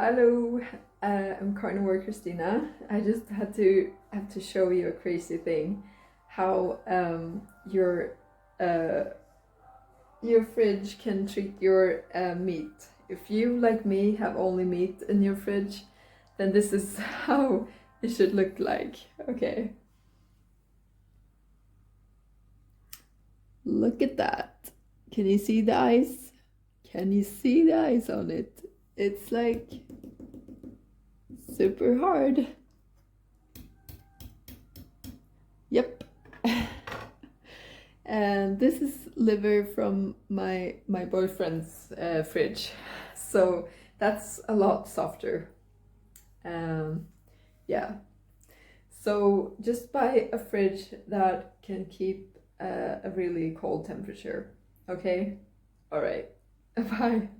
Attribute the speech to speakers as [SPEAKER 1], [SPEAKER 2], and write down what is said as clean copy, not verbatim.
[SPEAKER 1] Hello, I'm Carnivore Christina. I just have to show you a crazy thing, how your fridge can treat your meat. If you, like me, have only meat in your fridge, then this is how it should look like. Okay, look at that. Can you see the eyes? Can you see the eyes on it? It's like super hard. Yep. And this is liver from my boyfriend's fridge, so that's a lot softer. Um, yeah. So just buy a fridge that can keep a really cold temperature. Okay. All right. Bye.